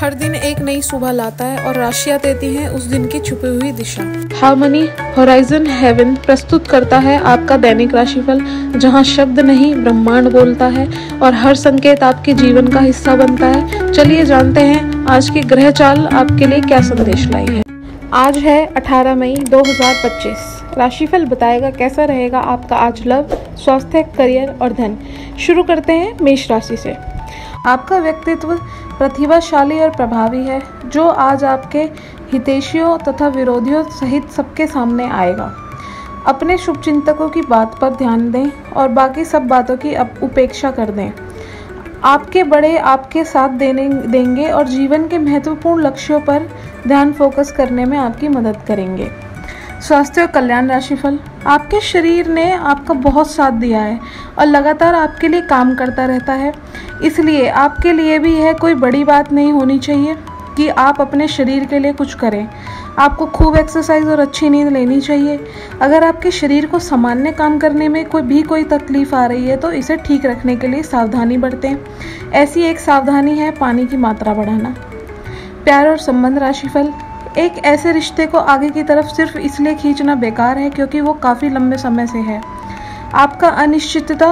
हर दिन एक नई सुबह लाता है और राशियां देती हैं उस दिन की छुपी हुई दिशा। हार्मनी होराइजन हेवन प्रस्तुत करता है आपका दैनिक राशिफल, जहां शब्द नहीं ब्रह्मांड बोलता है और हर संकेत आपके जीवन का हिस्सा बनता है। चलिए जानते हैं आज की ग्रह चाल आपके लिए क्या संदेश लाई है। आज है 18 मई 2025। राशिफल बताएगा कैसा रहेगा आपका आज लव, स्वास्थ्य, करियर और धन। शुरू करते हैं मेष राशि से। आपका व्यक्तित्व प्रतिभाशाली और प्रभावी है, जो आज आपके हितैषियों तथा विरोधियों सहित सबके सामने आएगा। अपने शुभचिंतकों की बात पर ध्यान दें और बाकी सब बातों की उपेक्षा कर दें। आपके बड़े आपके साथ देंगे और जीवन के महत्वपूर्ण लक्ष्यों पर ध्यान फोकस करने में आपकी मदद करेंगे। स्वास्थ्य और कल्याण राशिफल। आपके शरीर ने आपका बहुत साथ दिया है और लगातार आपके लिए काम करता रहता है, इसलिए आपके लिए भी यह कोई बड़ी बात नहीं होनी चाहिए कि आप अपने शरीर के लिए कुछ करें। आपको खूब एक्सरसाइज और अच्छी नींद लेनी चाहिए। अगर आपके शरीर को सामान्य काम करने में कोई तकलीफ आ रही है तो इसे ठीक रखने के लिए सावधानी बरतें। ऐसी एक सावधानी है पानी की मात्रा बढ़ाना। प्यार और संबंध राशिफल। एक ऐसे रिश्ते को आगे की तरफ सिर्फ इसलिए खींचना बेकार है क्योंकि वो काफ़ी लंबे समय से है। आपका अनिश्चितता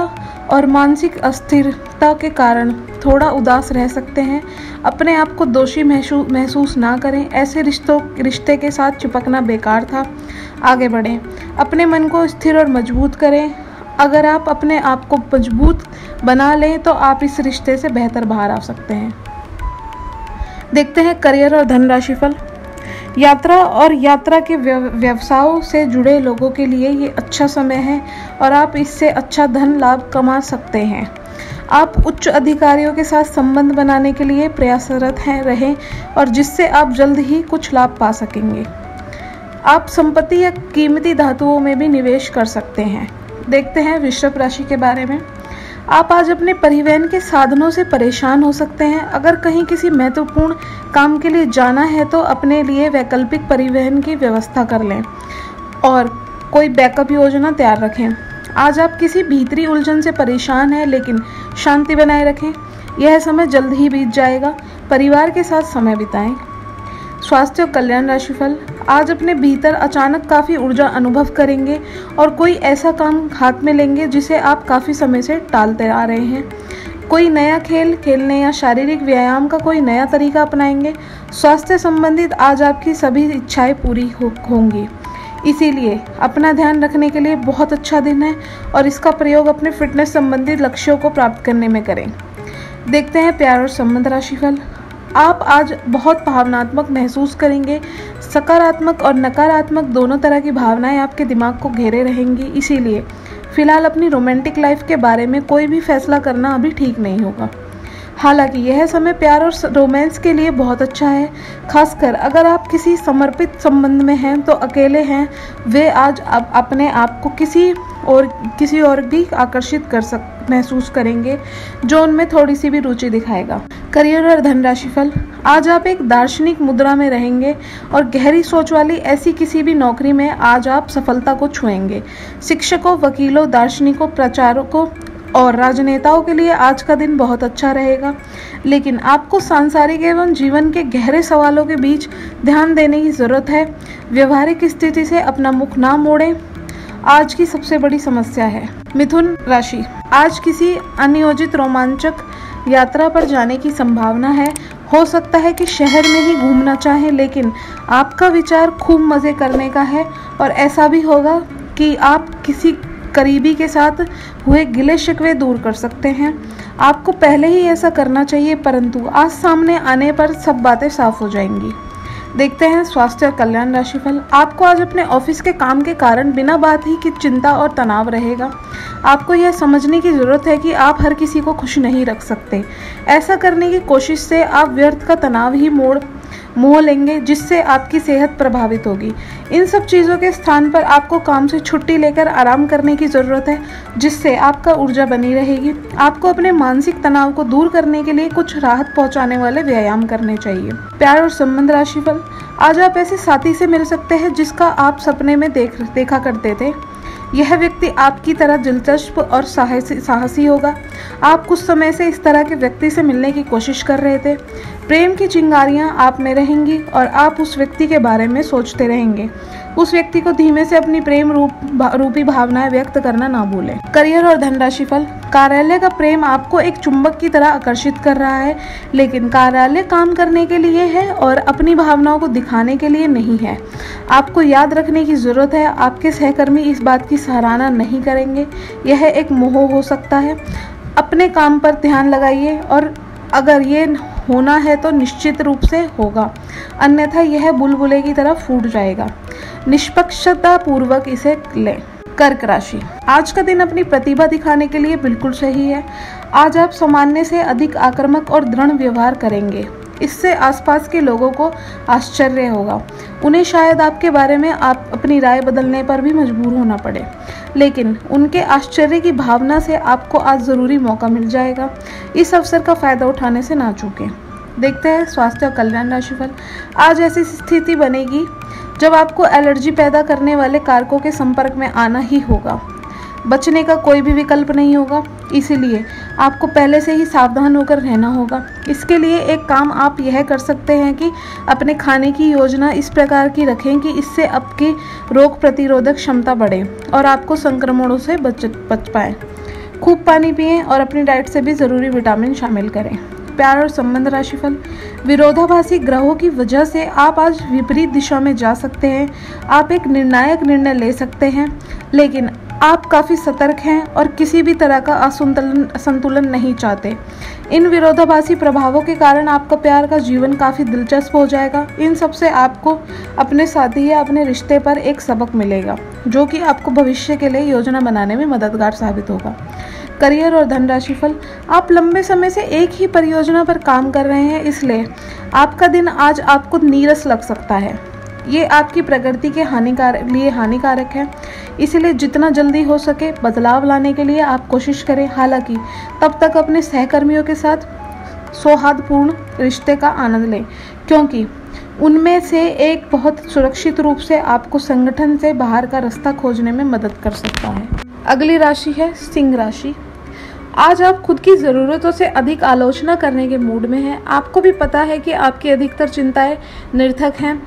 और मानसिक अस्थिरता के कारण थोड़ा उदास रह सकते हैं। अपने आप को दोषी महसूस ना करें। ऐसे रिश्ते के साथ चिपकना बेकार था। आगे बढ़ें। अपने मन को स्थिर और मजबूत करें। अगर आप अपने आप को मजबूत बना लें तो आप इस रिश्ते से बेहतर बाहर आ सकते हैं। देखते हैं करियर और धन राशिफल। यात्रा के व्यवसायों से जुड़े लोगों के लिए ये अच्छा समय है और आप इससे अच्छा धन लाभ कमा सकते हैं। आप उच्च अधिकारियों के साथ संबंध बनाने के लिए प्रयासरत रहें और जिससे आप जल्द ही कुछ लाभ पा सकेंगे। आप संपत्ति या कीमती धातुओं में भी निवेश कर सकते हैं। देखते हैं वृषभ राशि के बारे में। आप आज अपने परिवहन के साधनों से परेशान हो सकते हैं। अगर कहीं किसी महत्वपूर्ण काम के लिए जाना है तो अपने लिए वैकल्पिक परिवहन की व्यवस्था कर लें और कोई बैकअप योजना तैयार रखें। आज आप किसी भीतरी उलझन से परेशान हैं, लेकिन शांति बनाए रखें। यह समय जल्द ही बीत जाएगा। परिवार के साथ समय बिताएं। स्वास्थ्य और कल्याण राशिफल। आज अपने भीतर अचानक काफ़ी ऊर्जा अनुभव करेंगे और कोई ऐसा काम हाथ में लेंगे जिसे आप काफ़ी समय से टालते आ रहे हैं। कोई नया खेल खेलने या शारीरिक व्यायाम का कोई नया तरीका अपनाएंगे। स्वास्थ्य संबंधित आज आपकी सभी इच्छाएं पूरी होंगी, इसीलिए अपना ध्यान रखने के लिए बहुत अच्छा दिन है और इसका प्रयोग अपने फिटनेस संबंधित लक्ष्यों को प्राप्त करने में करें। देखते हैं प्यार और संबंध राशिफल। आप आज बहुत भावनात्मक महसूस करेंगे। सकारात्मक और नकारात्मक दोनों तरह की भावनाएं आपके दिमाग को घेरे रहेंगी, इसीलिए फिलहाल अपनी रोमांटिक लाइफ के बारे में कोई भी फैसला करना अभी ठीक नहीं होगा। हालांकि यह समय प्यार और रोमांस के लिए बहुत अच्छा है, खासकर अगर आप किसी समर्पित संबंध में हैं तो अकेले हैं वे आज अपने आप को किसी और भी आकर्षित महसूस करेंगे जो उनमें थोड़ी सी भी रुचि दिखाएगा। करियर और धन राशिफल। आज आप एक दार्शनिक मुद्रा में रहेंगे और गहरी सोच वाली ऐसी किसी भी नौकरी में आज आप सफलता को छुएंगे। शिक्षकों, वकीलों, दार्शनिकों, प्रचारकों और राजनेताओं के लिए आज का दिन बहुत अच्छा रहेगा, लेकिन आपको सांसारिक एवं जीवन के गहरे सवालों के बीच ध्यान देने की जरूरत है। व्यवहारिक स्थिति से अपना मुख ना मोड़ें, आज की सबसे बड़ी समस्या है। मिथुन राशि। आज किसी अनियोजित रोमांचक यात्रा पर जाने की संभावना है। हो सकता है कि शहर में ही घूमना चाहें, लेकिन आपका विचार खूब मज़े करने का है और ऐसा भी होगा कि आप किसी करीबी के साथ हुए गिले शिकवे दूर कर सकते हैं। आपको पहले ही ऐसा करना चाहिए, परंतु आज सामने आने पर सब बातें साफ हो जाएंगी। देखते हैं स्वास्थ्य और कल्याण राशिफल। आपको आज अपने ऑफिस के काम के कारण बिना बात ही की चिंता और तनाव रहेगा। आपको यह समझने की ज़रूरत है कि आप हर किसी को खुश नहीं रख सकते। ऐसा करने की कोशिश से आप व्यर्थ का तनाव ही मोह लेंगे, जिससे आपकी सेहत प्रभावित होगी। इन सब चीज़ों के स्थान पर आपको काम से छुट्टी लेकर आराम करने की ज़रूरत है, जिससे आपका ऊर्जा बनी रहेगी। आपको अपने मानसिक तनाव को दूर करने के लिए कुछ राहत पहुंचाने वाले व्यायाम करने चाहिए। प्यार और संबंध राशिफल। आज आप ऐसे साथी से मिल सकते हैं जिसका आप सपने में देखा करते थे। यह व्यक्ति आपकी तरह दिलचस्प और साहसी होगा। आप कुछ समय से इस तरह के व्यक्ति से मिलने की कोशिश कर रहे थे। प्रेम की चिंगारियां आप में रहेंगी और आप उस व्यक्ति के बारे में सोचते रहेंगे। उस व्यक्ति को धीमे से अपनी प्रेम रूपी भावनाएं व्यक्त करना ना भूलें। करियर और धनराशि फल। कार्यालय का प्रेम आपको एक चुंबक की तरह आकर्षित कर रहा है, लेकिन कार्यालय काम करने के लिए है और अपनी भावनाओं को दिखाने के लिए नहीं है। आपको याद रखने की जरूरत है, आपके सहकर्मी इस बात की सराहना नहीं करेंगे। यह एक मोह हो सकता है। अपने काम पर ध्यान लगाइए और अगर ये होना है तो निश्चित रूप से होगा, अन्यथा यह बुलबुले की तरह फूट जाएगा। निष्पक्षता पूर्वक इसे लें। कर्क राशि। आज का दिन अपनी प्रतिभा दिखाने के लिए बिल्कुल सही है। आज आप सामान्य से अधिक आक्रामक और दृढ़ व्यवहार करेंगे। इससे आसपास के लोगों को आश्चर्य होगा। उन्हें शायद आपके बारे में आप अपनी राय बदलने पर भी मजबूर होना पड़े, लेकिन उनके आश्चर्य की भावना से आपको आज ज़रूरी मौका मिल जाएगा। इस अवसर का फ़ायदा उठाने से ना चूकें। देखते हैं स्वास्थ्य और कल्याण राशिफल। आज ऐसी स्थिति बनेगी जब आपको एलर्जी पैदा करने वाले कारकों के संपर्क में आना ही होगा। बचने का कोई भी विकल्प नहीं होगा, इसीलिए आपको पहले से ही सावधान होकर रहना होगा। इसके लिए एक काम आप यह कर सकते हैं कि अपने खाने की योजना इस प्रकार की रखें कि इससे आपकी रोग प्रतिरोधक क्षमता बढ़े और आपको संक्रमणों से बच पाएँ। खूब पानी पिएं और अपनी डाइट से भी ज़रूरी विटामिन शामिल करें। प्यार और संबंध राशिफल। विरोधाभासी ग्रहों की वजह से आप आज विपरीत दिशा में जा सकते हैं। आप एक निर्णायक निर्णय ले सकते हैं, लेकिन आप काफ़ी सतर्क हैं और किसी भी तरह का असंतुलन नहीं चाहते। इन विरोधाभासी प्रभावों के कारण आपका प्यार का जीवन काफ़ी दिलचस्प हो जाएगा। इन सब से आपको अपने साथी या अपने रिश्ते पर एक सबक मिलेगा, जो कि आपको भविष्य के लिए योजना बनाने में मददगार साबित होगा। करियर और धनराशि फल। आप लंबे समय से एक ही परियोजना पर काम कर रहे हैं, इसलिए आपका दिन आज आपको नीरस लग सकता है। ये आपकी प्रगति के लिए हानिकारक है, इसलिए जितना जल्दी हो सके बदलाव लाने के लिए आप कोशिश करें। हालांकि तब तक अपने सहकर्मियों के साथ सौहार्दपूर्ण रिश्ते का आनंद लें, क्योंकि उनमें से एक बहुत सुरक्षित रूप से आपको संगठन से बाहर का रास्ता खोजने में मदद कर सकता है। अगली राशि है सिंह राशि। आज आप खुद की ज़रूरतों से अधिक आलोचना करने के मूड में हैं। आपको भी पता है कि आपकी अधिकतर चिंताएं निरर्थक हैं,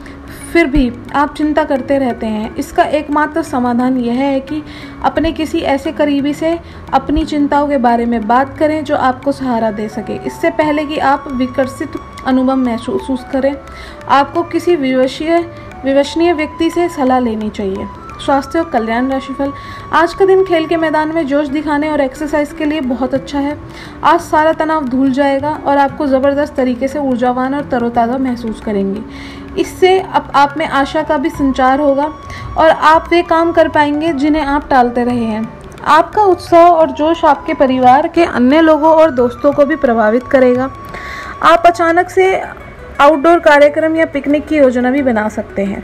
फिर भी आप चिंता करते रहते हैं। इसका एकमात्र समाधान यह है कि अपने किसी ऐसे करीबी से अपनी चिंताओं के बारे में बात करें जो आपको सहारा दे सके। इससे पहले कि आप विकसित अनुभव महसूस करें, आपको किसी विश्वसनीय व्यक्ति से सलाह लेनी चाहिए। स्वास्थ्य और कल्याण राशिफल। आज का दिन खेल के मैदान में जोश दिखाने और एक्सरसाइज के लिए बहुत अच्छा है। आज सारा तनाव धुल जाएगा और आपको ज़बरदस्त तरीके से ऊर्जावान और तरोताज़ा महसूस करेंगे। इससे अब आप में आशा का भी संचार होगा और आप वे काम कर पाएंगे जिन्हें आप टालते रहे हैं। आपका उत्साह और जोश आपके परिवार के अन्य लोगों और दोस्तों को भी प्रभावित करेगा। आप अचानक से आउटडोर कार्यक्रम या पिकनिक की योजना भी बना सकते हैं।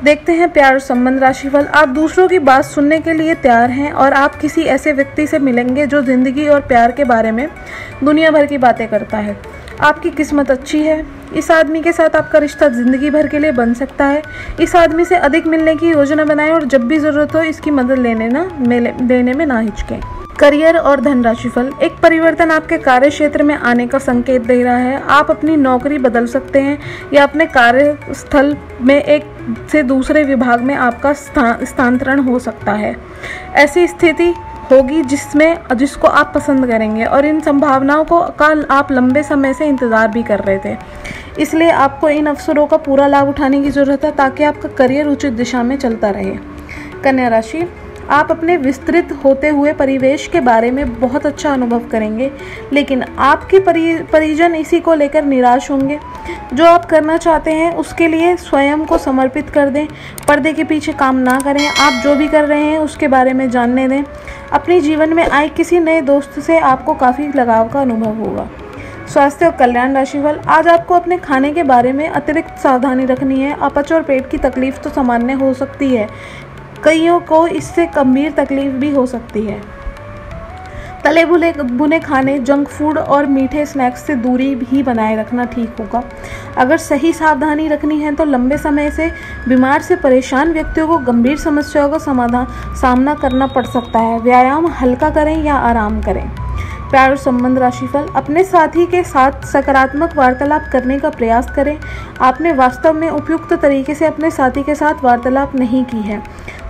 देखते हैं प्यार और संबंध राशिफल। आप दूसरों की बात सुनने के लिए तैयार हैं और आप किसी ऐसे व्यक्ति से मिलेंगे जो ज़िंदगी और प्यार के बारे में दुनिया भर की बातें करता है। आपकी किस्मत अच्छी है। इस आदमी के साथ आपका रिश्ता ज़िंदगी भर के लिए बन सकता है। इस आदमी से अधिक मिलने की योजना बनाएं और जब भी ज़रूरत हो इसकी मदद लेने में ना हिचकें। करियर और धन राशिफल। एक परिवर्तन आपके कार्य क्षेत्र में आने का संकेत दे रहा है। आप अपनी नौकरी बदल सकते हैं या अपने कार्यस्थल में एक से दूसरे विभाग में आपका स्थानांतरण हो सकता है। ऐसी स्थिति होगी जिसको आप पसंद करेंगे और इन संभावनाओं का आप लंबे समय से इंतज़ार भी कर रहे थे। इसलिए आपको इन अवसरों का पूरा लाभ उठाने की ज़रूरत है ताकि आपका करियर उचित दिशा में चलता रहे। कन्या राशि। आप अपने विस्तृत होते हुए परिवेश के बारे में बहुत अच्छा अनुभव करेंगे, लेकिन आपके परिजन इसी को लेकर निराश होंगे। जो आप करना चाहते हैं उसके लिए स्वयं को समर्पित कर दें। पर्दे के पीछे काम ना करें। आप जो भी कर रहे हैं उसके बारे में जानने दें। अपने जीवन में आए किसी नए दोस्त से आपको काफ़ी लगाव का अनुभव होगा। स्वास्थ्य और कल्याण राशिफल। आज आपको अपने खाने के बारे में अतिरिक्त सावधानी रखनी है। अपच और पेट की तकलीफ तो सामान्य हो सकती है, कईयों को इससे गंभीर तकलीफ भी हो सकती है। तले भुने खाने, जंक फूड और मीठे स्नैक्स से दूरी भी बनाए रखना ठीक होगा। अगर सही सावधानी रखनी है तो लंबे समय से बीमार से परेशान व्यक्तियों को गंभीर समस्याओं का सामना करना पड़ सकता है। व्यायाम हल्का करें या आराम करें। प्यार और संबंध राशिफल, अपने साथी के साथ सकारात्मक वार्तालाप करने का प्रयास करें। आपने वास्तव में उपयुक्त तरीके से अपने साथी के साथ वार्तालाप नहीं की है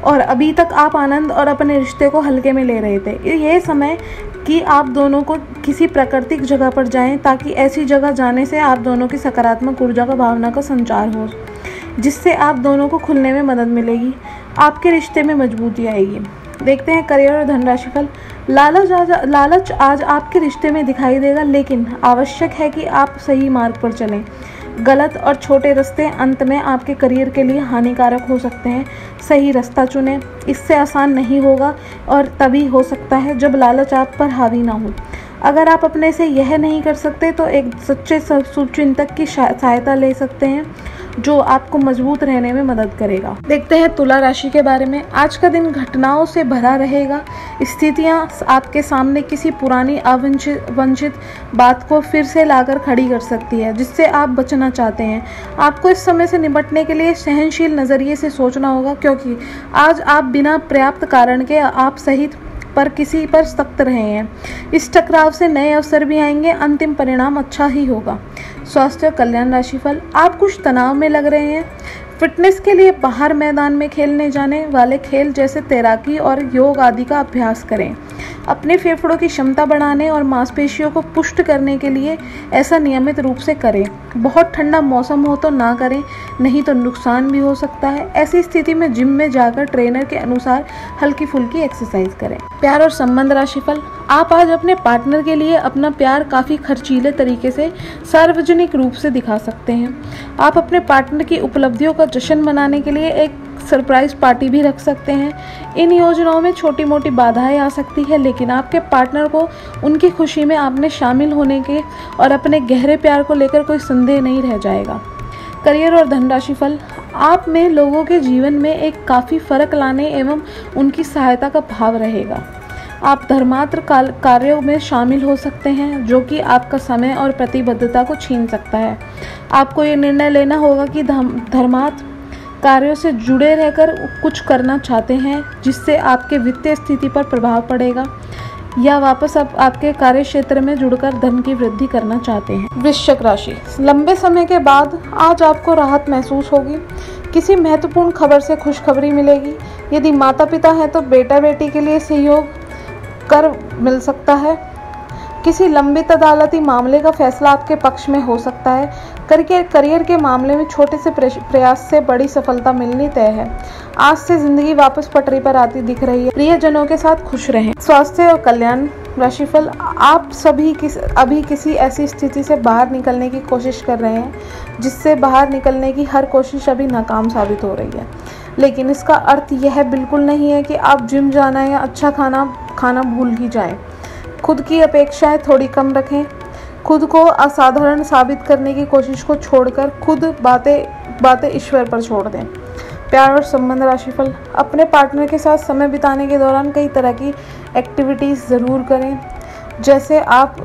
और अभी तक आप आनंद और अपने रिश्ते को हल्के में ले रहे थे। यह समय कि आप दोनों को किसी प्राकृतिक जगह पर जाएं, ताकि ऐसी जगह जाने से आप दोनों की सकारात्मक ऊर्जा का भावना का संचार हो, जिससे आप दोनों को खुलने में मदद मिलेगी। आपके रिश्ते में मजबूती आएगी। देखते हैं करियर और धन राशिफल। लालच आज आपके रिश्ते में दिखाई देगा, लेकिन आवश्यक है कि आप सही मार्ग पर चलें। गलत और छोटे रास्ते अंत में आपके करियर के लिए हानिकारक हो सकते हैं। सही रास्ता चुनें। इससे आसान नहीं होगा और तभी हो सकता है जब लालच आप पर हावी ना हो। अगर आप अपने से यह नहीं कर सकते तो एक सच्चे शुभचिंतक की सहायता ले सकते हैं, जो आपको मजबूत रहने में मदद करेगा। देखते हैं तुला राशि के बारे में। आज का दिन घटनाओं से भरा रहेगा। स्थितियां आपके सामने किसी पुरानी अवंचित बात को फिर से लाकर खड़ी कर सकती है, जिससे आप बचना चाहते हैं। आपको इस समय से निपटने के लिए सहनशील नज़रिए से सोचना होगा, क्योंकि आज आप बिना पर्याप्त कारण के आप सहित पर किसी पर सख्त रहे हैं। इस टकराव से नए अवसर भी आएंगे। अंतिम परिणाम अच्छा ही होगा। स्वास्थ्य और कल्याण राशिफल, आप कुछ तनाव में लग रहे हैं। फिटनेस के लिए बाहर मैदान में खेलने जाने वाले खेल जैसे तैराकी और योग आदि का अभ्यास करें। अपने फेफड़ों की क्षमता बढ़ाने और मांसपेशियों को पुष्ट करने के लिए ऐसा नियमित रूप से करें। बहुत ठंडा मौसम हो तो ना करें, नहीं तो नुकसान भी हो सकता है। ऐसी स्थिति में जिम में जाकर ट्रेनर के अनुसार हल्की फुल्की एक्सरसाइज करें। प्यार और संबंध राशिफल, आप आज अपने पार्टनर के लिए अपना प्यार काफ़ी खर्चीले तरीके से सार्वजनिक रूप से दिखा सकते हैं। आप अपने पार्टनर की उपलब्धियों का जश्न मनाने के लिए एक सरप्राइज पार्टी भी रख सकते हैं। इन योजनाओं में छोटी मोटी बाधाएं आ सकती है, लेकिन आपके पार्टनर को उनकी खुशी में आपने शामिल होने के और अपने गहरे प्यार को लेकर कोई संदेह नहीं रह जाएगा। करियर और धन राशिफल, आप में लोगों के जीवन में एक काफ़ी फर्क लाने एवं उनकी सहायता का भाव रहेगा। आप धर्मार्थ कार्यों में शामिल हो सकते हैं, जो कि आपका समय और प्रतिबद्धता को छीन सकता है। आपको ये निर्णय लेना होगा कि धर्मार्थ कार्यों से जुड़े रहकर कुछ करना चाहते हैं, जिससे आपके वित्तीय स्थिति पर प्रभाव पड़ेगा, या वापस आपके कार्य क्षेत्र में जुड़कर धन की वृद्धि करना चाहते हैं। वृश्चिक राशि, लंबे समय के बाद आज आपको राहत महसूस होगी। किसी महत्वपूर्ण खबर से खुशखबरी मिलेगी। यदि माता पिता हैं तो बेटा बेटी के लिए सहयोग कर मिल सकता है। किसी लंबित अदालती मामले का फैसला आपके पक्ष में हो सकता है। करियर के मामले में छोटे से प्रयास से बड़ी सफलता मिलनी तय है। आज से जिंदगी वापस पटरी पर आती दिख रही है। प्रियजनों के साथ खुश रहें। स्वास्थ्य और कल्याण राशिफल, आप सभी अभी किसी ऐसी स्थिति से बाहर निकलने की कोशिश कर रहे हैं, जिससे बाहर निकलने की हर कोशिश अभी नाकाम साबित हो रही है। लेकिन इसका अर्थ यह बिल्कुल नहीं है कि आप जिम जाना या अच्छा खाना भूल ही जाएं। खुद की अपेक्षाएं थोड़ी कम रखें। खुद को असाधारण साबित करने की कोशिश को छोड़कर खुद बातें ईश्वर पर छोड़ दें। प्यार और संबंध राशिफल, अपने पार्टनर के साथ समय बिताने के दौरान कई तरह की एक्टिविटीज़ ज़रूर करें। जैसे आप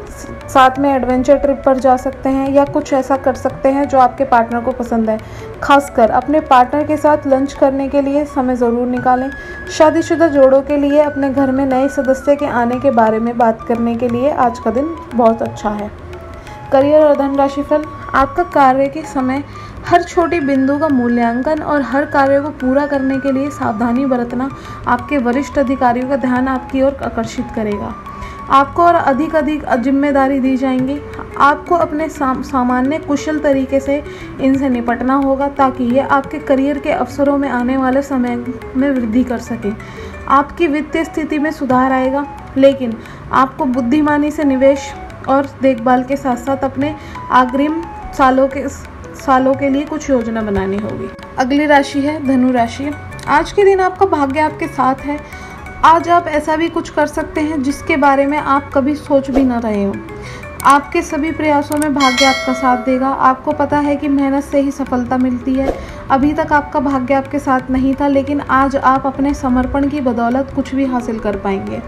साथ में एडवेंचर ट्रिप पर जा सकते हैं या कुछ ऐसा कर सकते हैं जो आपके पार्टनर को पसंद है। खासकर अपने पार्टनर के साथ लंच करने के लिए समय ज़रूर निकालें। शादीशुदा जोड़ों के लिए अपने घर में नए सदस्य के आने के बारे में बात करने के लिए आज का दिन बहुत अच्छा है। करियर और धन राशिफल, आपका कार्य के समय हर छोटी बिंदु का मूल्यांकन और हर कार्य को पूरा करने के लिए सावधानी बरतना आपके वरिष्ठ अधिकारियों का ध्यान आपकी ओर आकर्षित करेगा। आपको और अधिक जिम्मेदारी दी जाएंगी। आपको अपने सामान्य कुशल तरीके से इनसे निपटना होगा, ताकि ये आपके करियर के अवसरों में आने वाले समय में वृद्धि कर सके। आपकी वित्तीय स्थिति में सुधार आएगा, लेकिन आपको बुद्धिमानी से निवेश और देखभाल के साथ साथ अपने अग्रिम सालों के लिए कुछ योजना बनानी होगी। अगली राशि है धनु राशि। आज के दिन आपका भाग्य आपके साथ है। आज आप ऐसा भी कुछ कर सकते हैं जिसके बारे में आप कभी सोच भी न रहे हो। आपके सभी प्रयासों में भाग्य आपका साथ देगा। आपको पता है कि मेहनत से ही सफलता मिलती है। अभी तक आपका भाग्य आपके साथ नहीं था, लेकिन आज आप अपने समर्पण की बदौलत कुछ भी हासिल कर पाएंगे।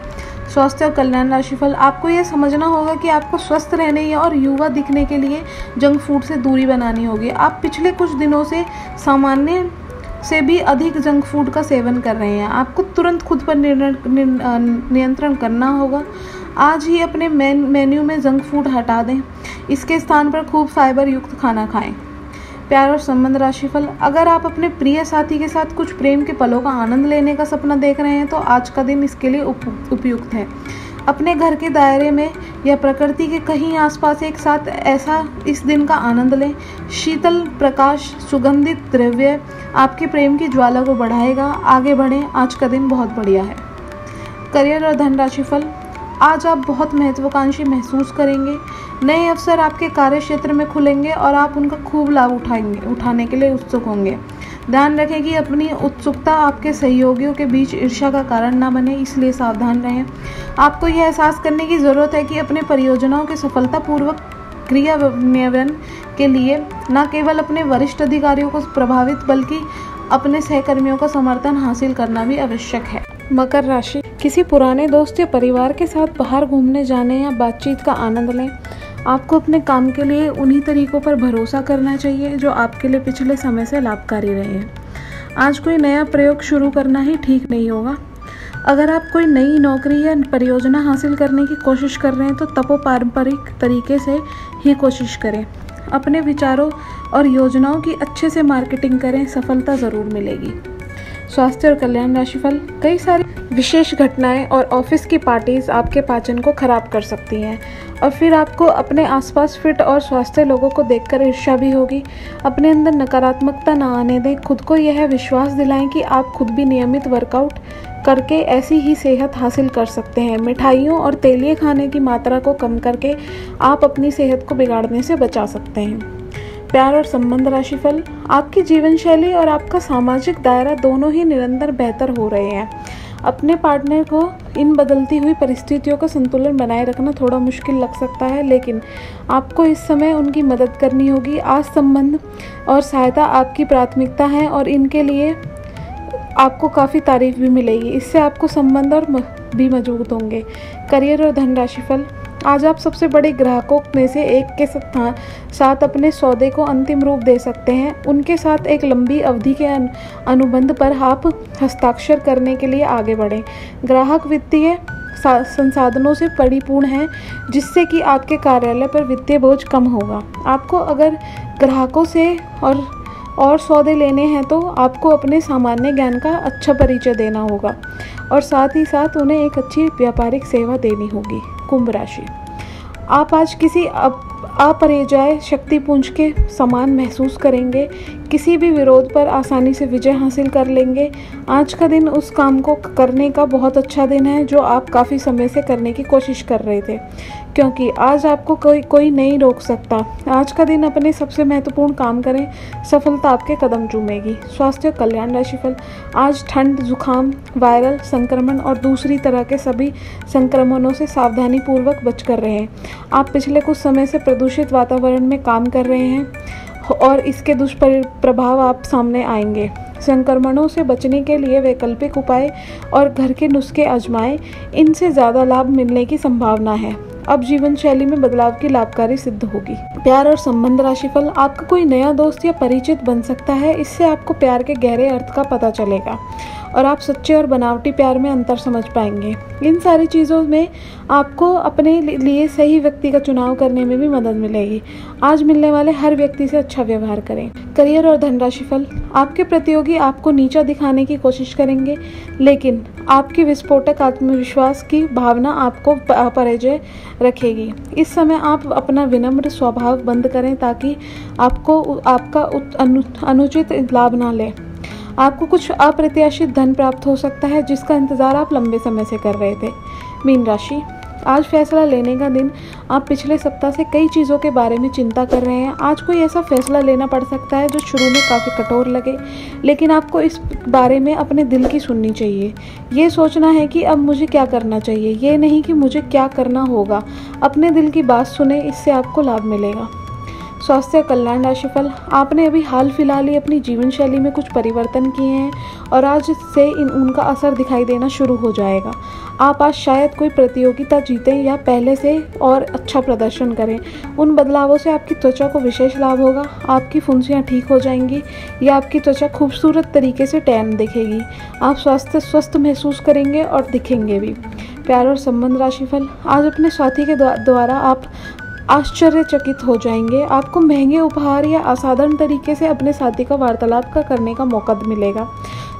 स्वास्थ्य और कल्याण राशिफल, आपको यह समझना होगा कि आपको स्वस्थ रहने और युवा दिखने के लिए जंक फूड से दूरी बनानी होगी। आप पिछले कुछ दिनों से सामान्य से भी अधिक जंक फूड का सेवन कर रहे हैं। आपको तुरंत खुद पर नियंत्रण करना होगा। आज ही अपने मेन्यू में जंक फूड हटा दें, इसके स्थान पर खूब फाइबर युक्त खाना खाएं। प्यार और संबंध राशिफल, अगर आप अपने प्रिय साथी के साथ कुछ प्रेम के पलों का आनंद लेने का सपना देख रहे हैं तो आज का दिन इसके लिए उपयुक्त है। अपने घर के दायरे में या प्रकृति के कहीं आसपास एक साथ ऐसा इस दिन का आनंद लें। शीतल प्रकाश, सुगंधित द्रव्य आपके प्रेम की ज्वाला को बढ़ाएगा। आगे बढ़ें, आज का दिन बहुत बढ़िया है। करियर और धन राशिफल, आज आप बहुत महत्वाकांक्षी महसूस करेंगे। नए अवसर आपके कार्य क्षेत्र में खुलेंगे और आप उनका खूब लाभ उठाने के लिए उत्सुक होंगे। ध्यान रखें कि अपनी उत्सुकता आपके सहयोगियों के बीच ईर्ष्या का कारण न बने, इसलिए सावधान रहें। आपको यह एहसास करने की ज़रूरत है कि अपने परियोजनाओं के सफलतापूर्वक क्रियान्वयन के लिए न केवल अपने वरिष्ठ अधिकारियों को प्रभावित बल्कि अपने सहकर्मियों का समर्थन हासिल करना भी आवश्यक है। मकर राशि, किसी पुराने दोस्त या परिवार के साथ बाहर घूमने जाने या बातचीत का आनंद लें। आपको अपने काम के लिए उन्हीं तरीकों पर भरोसा करना चाहिए जो आपके लिए पिछले समय से लाभकारी रहे हैं। आज कोई नया प्रयोग शुरू करना ही ठीक नहीं होगा। अगर आप कोई नई नौकरी या परियोजना हासिल करने की कोशिश कर रहे हैं तो पारंपरिक तरीके से ही कोशिश करें। अपने विचारों और योजनाओं की अच्छे से मार्केटिंग करें, सफलता ज़रूर मिलेगी। स्वास्थ्य और कल्याण राशिफल, कई सारी विशेष घटनाएं और ऑफिस की पार्टीज आपके पाचन को खराब कर सकती हैं और फिर आपको अपने आसपास फिट और स्वस्थ लोगों को देखकर ईर्ष्या भी होगी। अपने अंदर नकारात्मकता न आने दें। खुद को यह विश्वास दिलाएं कि आप खुद भी नियमित वर्कआउट करके ऐसी ही सेहत हासिल कर सकते हैं। मिठाइयों और तेलीय खाने की मात्रा को कम करके आप अपनी सेहत को बिगाड़ने से बचा सकते हैं। प्यार और संबंध राशिफल, आपकी जीवन शैली और आपका सामाजिक दायरा दोनों ही निरंतर बेहतर हो रहे हैं। अपने पार्टनर को इन बदलती हुई परिस्थितियों का संतुलन बनाए रखना थोड़ा मुश्किल लग सकता है, लेकिन आपको इस समय उनकी मदद करनी होगी। आज संबंध और सहायता आपकी प्राथमिकता है और इनके लिए आपको काफ़ी तारीफ भी मिलेगी। इससे आपको संबंध और भी मजबूत होंगे। करियर और धन राशिफल, आज आप सबसे बड़े ग्राहकों में से एक के साथ अपने सौदे को अंतिम रूप दे सकते हैं। उनके साथ एक लंबी अवधि के अनुबंध पर आप हस्ताक्षर करने के लिए आगे बढ़ें। ग्राहक वित्तीय संसाधनों से परिपूर्ण हैं, जिससे कि आपके कार्यालय पर वित्तीय बोझ कम होगा। आपको अगर ग्राहकों से और सौदे लेने हैं तो आपको अपने सामान्य ज्ञान का अच्छा परिचय देना होगा और साथ ही साथ उन्हें एक अच्छी व्यापारिक सेवा देनी होगी। कुंभ राशि, आप आज किसी अपरिजय शक्तिपुंज के समान महसूस करेंगे। किसी भी विरोध पर आसानी से विजय हासिल कर लेंगे। आज का दिन उस काम को करने का बहुत अच्छा दिन है जो आप काफ़ी समय से करने की कोशिश कर रहे थे, क्योंकि आज आपको कोई नहीं रोक सकता। आज का दिन अपने सबसे महत्वपूर्ण काम करें, सफलता आपके कदम चूमेगी। स्वास्थ्य और कल्याण राशिफल, आज ठंड, जुकाम, वायरल संक्रमण और दूसरी तरह के सभी संक्रमणों से सावधानी पूर्वक बचकर रहें। आप पिछले कुछ समय से प्रदूषित वातावरण में काम कर रहे हैं और इसके दुष्प्रभाव आप सामने आएंगे। संक्रमणों से बचने के लिए वैकल्पिक उपाय और घर के नुस्खे आजमाएं, इनसे ज़्यादा लाभ मिलने की संभावना है। अब जीवन शैली में बदलाव की लाभकारी सिद्ध होगी। प्यार और संबंध राशिफल, आपका कोई नया दोस्त या परिचित बन सकता है। इससे आपको प्यार के गहरे अर्थ का पता चलेगा और आप सच्चे और बनावटी प्यार में अंतर समझ पाएंगे। इन सारी चीज़ों में आपको अपने लिए सही व्यक्ति का चुनाव करने में भी मदद मिलेगी। आज मिलने वाले हर व्यक्ति से अच्छा व्यवहार करें। करियर और धन राशिफल, आपके प्रतियोगी आपको नीचा दिखाने की कोशिश करेंगे, लेकिन आपकी विस्फोटक आत्मविश्वास की भावना आपको अपराजय रखेगी। इस समय आप अपना विनम्र स्वभाव बंद करें ताकि आपका अनुचित लाभ ना ले। आपको कुछ अप्रत्याशित धन प्राप्त हो सकता है जिसका इंतजार आप लंबे समय से कर रहे थे। मीन राशि, आज फैसला लेने का दिन। आप पिछले सप्ताह से कई चीज़ों के बारे में चिंता कर रहे हैं। आज कोई ऐसा फैसला लेना पड़ सकता है जो शुरू में काफ़ी कठोर लगे, लेकिन आपको इस बारे में अपने दिल की सुननी चाहिए। ये सोचना है कि अब मुझे क्या करना चाहिए, ये नहीं कि मुझे क्या करना होगा। अपने दिल की बात सुने, इससे आपको लाभ मिलेगा। स्वास्थ्य कल्याण राशिफल, आपने अभी हाल फिलहाल ही अपनी जीवन शैली में कुछ परिवर्तन किए हैं और आज से उनका असर दिखाई देना शुरू हो जाएगा। आप आज शायद कोई प्रतियोगिता जीतें या पहले से और अच्छा प्रदर्शन करें। उन बदलावों से आपकी त्वचा को विशेष लाभ होगा। आपकी फुंसियाँ ठीक हो जाएंगी या आपकी त्वचा खूबसूरत तरीके से टैन दिखेगी। आप स्वस्थ महसूस करेंगे और दिखेंगे भी। प्यार और संबंध राशिफल, आज अपने साथी के द्वारा आप आश्चर्यचकित हो जाएंगे। आपको महंगे उपहार या असाधारण तरीके से अपने साथी का वार्तालाप करने का मौका मिलेगा,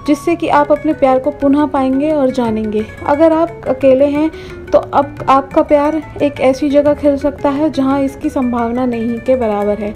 जिससे कि आप अपने प्यार को पुनः पाएंगे और जानेंगे। अगर आप अकेले हैं तो अब आपका प्यार एक ऐसी जगह खिल सकता है जहां इसकी संभावना नहीं के बराबर है,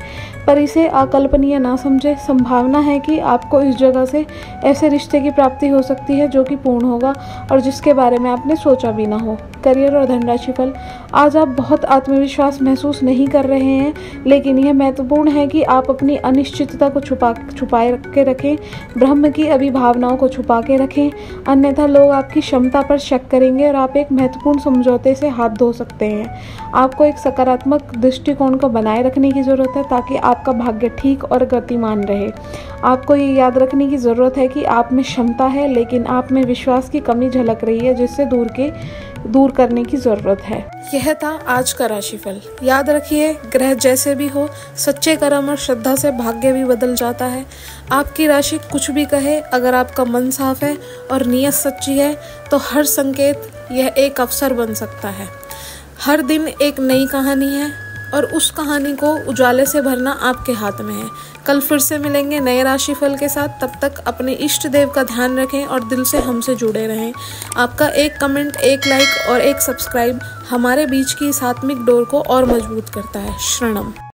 पर इसे अकल्पनीय ना समझे। संभावना है कि आपको इस जगह से ऐसे रिश्ते की प्राप्ति हो सकती है जो कि पूर्ण होगा और जिसके बारे में आपने सोचा भी ना हो। करियर और धन राशिफल, आज आप बहुत आत्मविश्वास महसूस नहीं कर रहे हैं, लेकिन यह महत्वपूर्ण है कि आप अपनी अनिश्चितता को छुपाए के रखें, ब्रह्म की अभिभावनाओं को छुपा के रखें, अन्यथा लोग आपकी क्षमता पर शक करेंगे और आप एक महत्वपूर्ण समझौते से हाथ धो सकते हैं। आपको एक सकारात्मक दृष्टिकोण को बनाए रखने की ज़रूरत है ताकि आपका भाग्य ठीक और गतिमान रहे। आपको ये याद रखने की ज़रूरत है कि आप में क्षमता है, लेकिन आप में विश्वास की कमी झलक रही है, जिससे दूर करने की ज़रूरत है। यह था आज का राशिफल। याद रखिए, ग्रह जैसे भी हो, सच्चे कर्म और श्रद्धा से भाग्य भी बदल जाता है। आपकी राशि कुछ भी कहे, अगर आपका मन साफ है और नीयत सच्ची है तो हर संकेत यह एक अवसर बन सकता है। हर दिन एक नई कहानी है और उस कहानी को उजाले से भरना आपके हाथ में है। कल फिर से मिलेंगे नए राशिफल के साथ। तब तक अपने इष्ट देव का ध्यान रखें और दिल से हमसे जुड़े रहें। आपका एक कमेंट, एक लाइक और एक सब्सक्राइब हमारे बीच की इस आत्मिक डोर को और मजबूत करता है। शरणम।